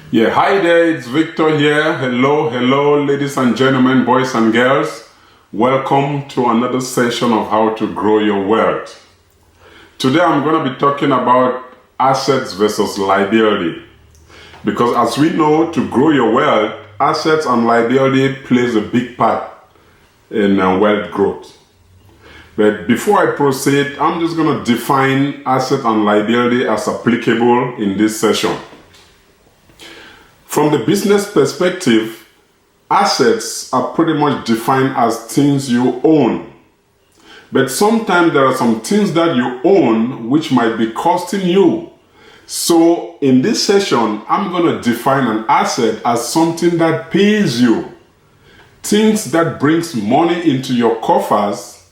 Yeah, hi there, it's Victor here. Hello, ladies and gentlemen, boys and girls. Welcome to another session of how to grow your wealth. Today I'm going to be talking about assets versus liability. Because as we know, to grow your wealth, assets and liability plays a big part in wealth growth. But before I proceed, I'm just going to define asset and liability as applicable in this session. From the business perspective, assets are pretty much defined as things you own. But sometimes there are some things that you own which might be costing you. So in this session, I'm going to define an asset as something that pays you. Things that brings money into your coffers,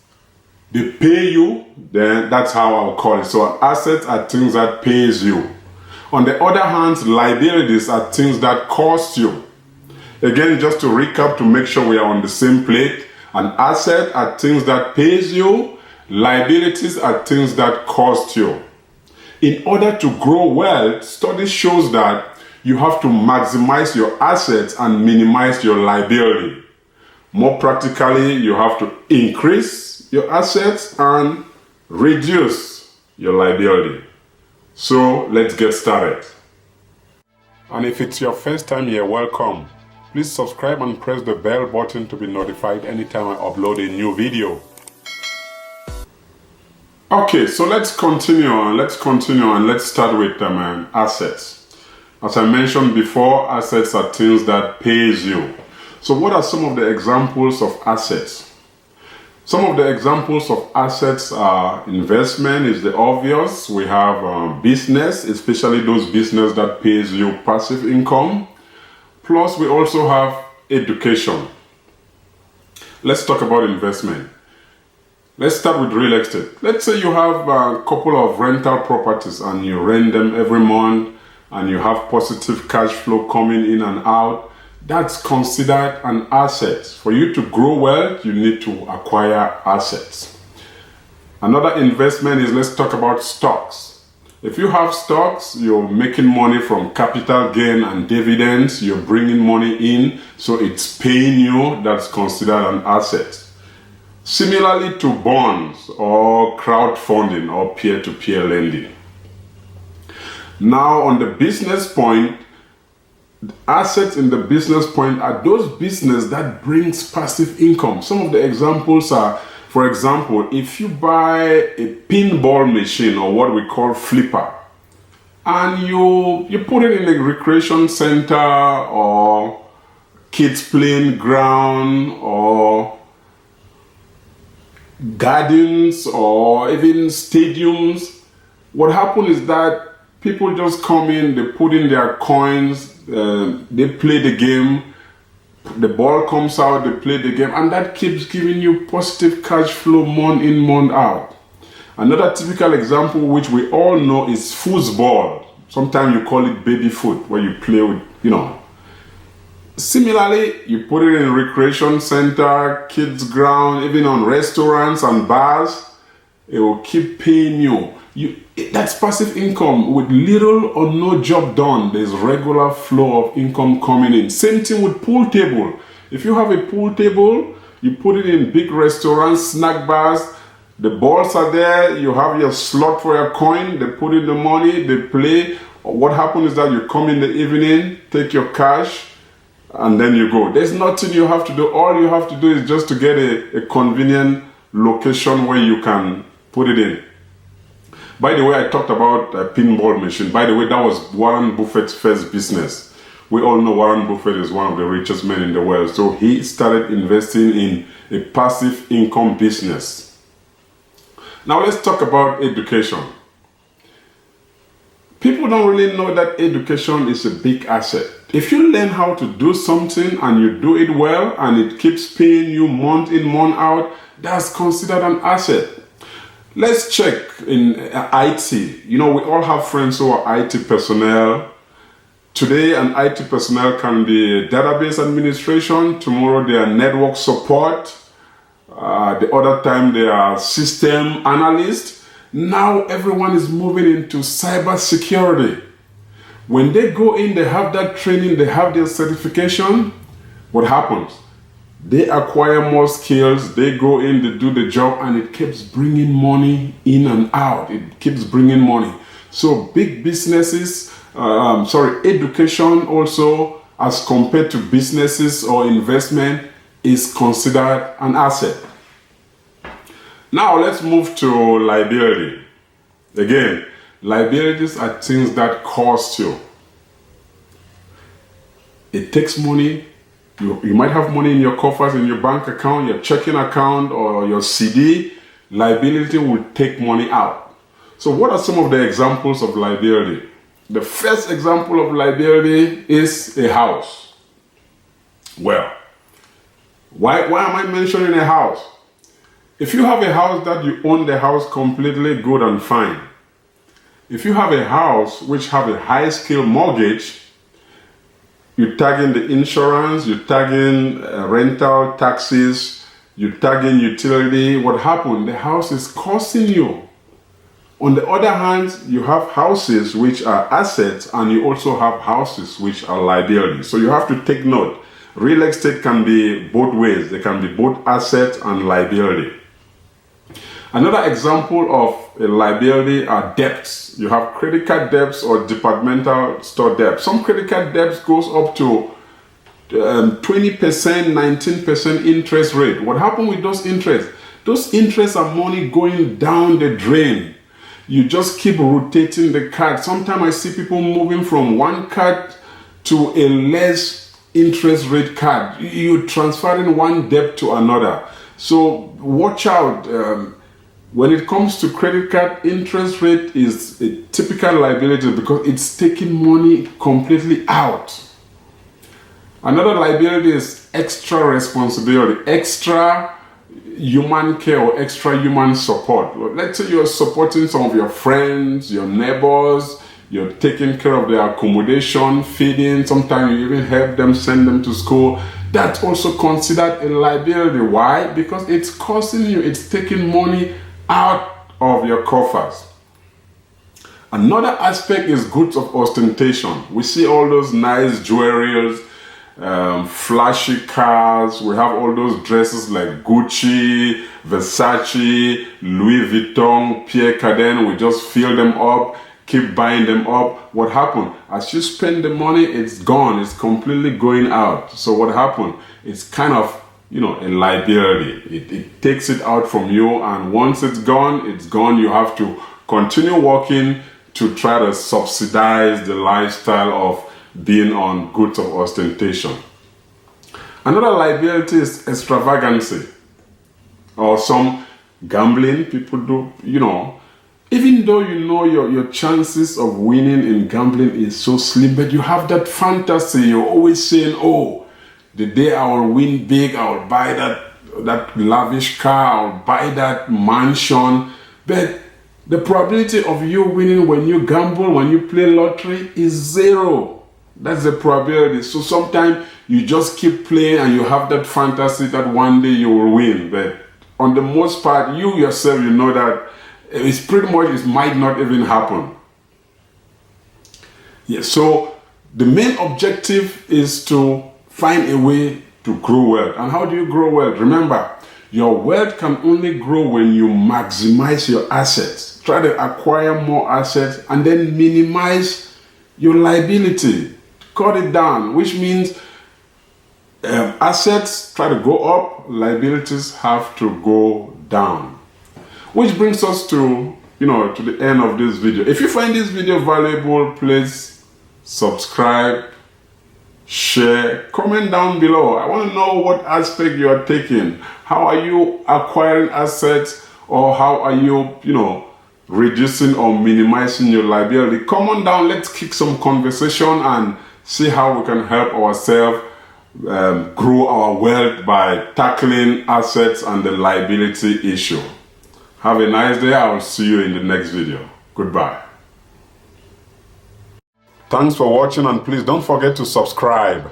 they pay you, then that's how I'll call it. So assets are things that pays you. On the other hand, liabilities are things that cost you. Again, just to recap to make sure we are on the same plate, an asset are things that pays you, liabilities are things that cost you. In order to grow wealth, study shows that you have to maximize your assets and minimize your liability. More practically, you have to increase your assets and reduce your liability. So let's get started. And if it's your first time here, welcome. Please subscribe and press the bell button to be notified anytime I upload a new video. Okay, so let's continue and let's start with assets. As I mentioned before, assets are things that pays you. So what are some of the examples of assets? Some of the examples of assets are investment is the obvious. We have business, especially those business that pays you passive income. Plus we also have education. Let's talk about investment. Let's start with real estate. Let's say you have a couple of rental properties and you rent them every month and you have positive cash flow coming in and out. That's considered an asset. For you to grow wealth, you need to acquire assets. Another investment is, let's talk about stocks. If you have stocks, you're making money from capital gain and dividends, you're bringing money in, so it's paying you, that's considered an asset. Similarly to bonds or crowdfunding or peer-to-peer lending. Now on the business point, assets in the business point are those business that brings passive income. Some of the examples are, for example, if you buy a pinball machine or what we call flipper, and you put it in a recreation center or kids playing ground or gardens or even stadiums, what happens is that people just come in, they put in their coins, they play the game, the ball comes out, they play the game, and that keeps giving you positive cash flow month in, month out. Another typical example which we all know is foosball. Sometimes you call it baby foot, where you play with, Similarly, you put it in a recreation center, kids ground, even on restaurants and bars, it will keep paying you. That's passive income with little or no job done. There's regular flow of income coming in. Same thing with pool table. If you have a pool table, you put it in big restaurants, snack bars, the balls are there, you have your slot for your coin, they put in the money, they play. What happens is that you come in the evening, take your cash, and then you go. There's nothing you have to do. All you have to do is just to get a convenient location where you can put it in. By the way, I talked about a pinball machine. By the way, that was Warren Buffett's first business. We all know Warren Buffett is one of the richest men in the world. So he started investing in a passive income business. Now let's talk about education. People don't really know that education is a big asset. If you learn how to do something and you do it well and it keeps paying you month in, month out, that's considered an asset. Let's check in IT. We all have friends who are IT personnel. Today, an IT personnel can be database administration. Tomorrow, they are network support. The other time, they are system analyst. Now, everyone is moving into cyber security. When they go in, they have that training, they have their certification. What happens? They acquire more skills, they go in, they do the job, and it keeps bringing money in and out. It keeps bringing money. So big businesses, education also, as compared to businesses or investment, is considered an asset. Now let's move to liability. Again, liabilities are things that cost you. It takes money. You might have money in your coffers, in your bank account, your checking account, or your CD. Liability will take money out. So what are some of the examples of liability? The first example of liability is a house. Well, why am I mentioning a house? If you have a house that you own the house completely, good and fine. If you have a house which have a high scale mortgage, you tag in the insurance, you tag in rental taxes, you tag in utility. What happened? The house is costing you. On the other hand, you have houses which are assets, and you also have houses which are liabilities. So you have to take note. Real estate can be both ways. They can be both asset and liability. Another example of a liability are debts. You have credit card debts or departmental store debts. Some credit card debts goes up to 20%, 19% interest rate. What happened with those interests? Those interests are money going down the drain. You just keep rotating the card. Sometimes I see people moving from one card to a less interest rate card. You're transferring one debt to another. So watch out. When it comes to credit card, interest rate is a typical liability because it's taking money completely out. Another liability is extra responsibility, extra human care or extra human support. Let's say you're supporting some of your friends, your neighbors, you're taking care of their accommodation, feeding, sometimes you even help them, send them to school. That's also considered a liability. Why? Because it's costing you, it's taking money out of your coffers. Another aspect is goods of ostentation. We see all those nice jewelries, flashy cars. We have all those dresses like Gucci, Versace, Louis Vuitton, Pierre Cardin. We just fill them up, keep buying them up. What happened? As you spend the money, it's gone. It's completely going out. So what happened? It's kind of a liability. It takes it out from you, and once it's gone, it's gone. You have to continue working to try to subsidize the lifestyle of being on goods of ostentation. Another liability is extravagancy, or some gambling people do. Even though your chances of winning in gambling is so slim, but you have that fantasy. You're always saying, oh, the day I will win big, I will buy that lavish car, I will buy that mansion. But the probability of you winning when you gamble, when you play lottery, is zero. That's the probability. So sometimes you just keep playing and you have that fantasy that one day you will win. But on the most part, you yourself, you know that it's pretty much, it might not even happen. Yeah, so the main objective is to find a way to grow wealth. And how do you grow wealth? Remember, your wealth can only grow when you maximize your assets. Try to acquire more assets and then minimize your liability. Cut it down, which means assets try to go up, liabilities have to go down. Which brings us to the end of this video. If you find this video valuable, please subscribe, share, comment down below. I want to know what aspect you are taking. How are you acquiring assets, or how are you, reducing or minimizing your liability? Come on down, let's kick some conversation and see how we can help ourselves grow our wealth by tackling assets and the liability issue. Have a nice day. I will see you in the next video. Goodbye. Thanks for watching, and please don't forget to subscribe.